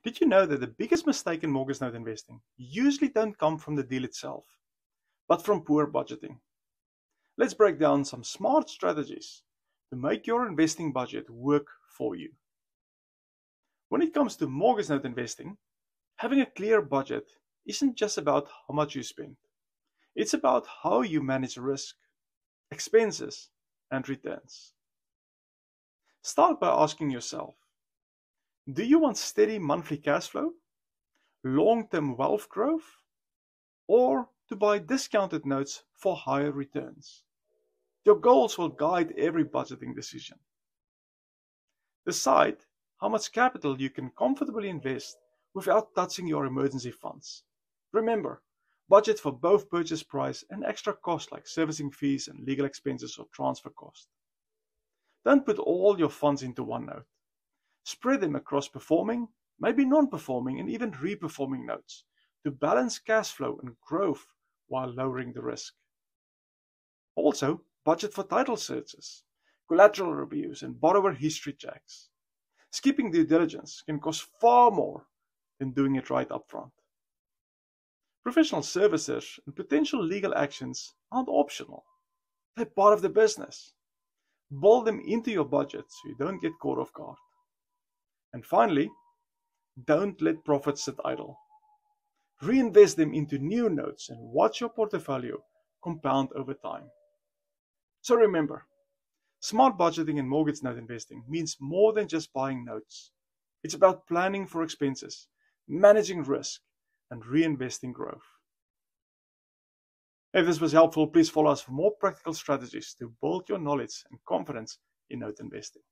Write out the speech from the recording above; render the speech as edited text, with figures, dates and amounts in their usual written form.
Did you know that the biggest mistake in mortgage note investing usually don't come from the deal itself, but from poor budgeting? Let's break down some smart strategies to make your investing budget work for you. When it comes to mortgage note investing, having a clear budget isn't just about how much you spend. It's about how you manage risk, expenses, and returns. Start by asking yourself, do you want steady monthly cash flow, long-term wealth growth, or to buy discounted notes for higher returns? Your goals will guide every budgeting decision. Decide how much capital you can comfortably invest without touching your emergency funds. Remember, budget for both purchase price and extra costs like servicing fees and legal expenses or transfer cost. Don't put all your funds into one note. Spread them across performing, maybe non-performing, and even re-performing notes to balance cash flow and growth while lowering the risk. Also, budget for title searches, collateral reviews, and borrower history checks. Skipping due diligence can cost far more than doing it right up front. Professional services and potential legal actions aren't optional. They're part of the business. Build them into your budget so you don't get caught off guard. And finally, don't let profits sit idle. Reinvest them into new notes and watch your portfolio compound over time. So remember, smart budgeting and mortgage note investing means more than just buying notes. It's about planning for expenses, managing risk, and reinvesting growth. If this was helpful, please follow us for more practical strategies to build your knowledge and confidence in note investing.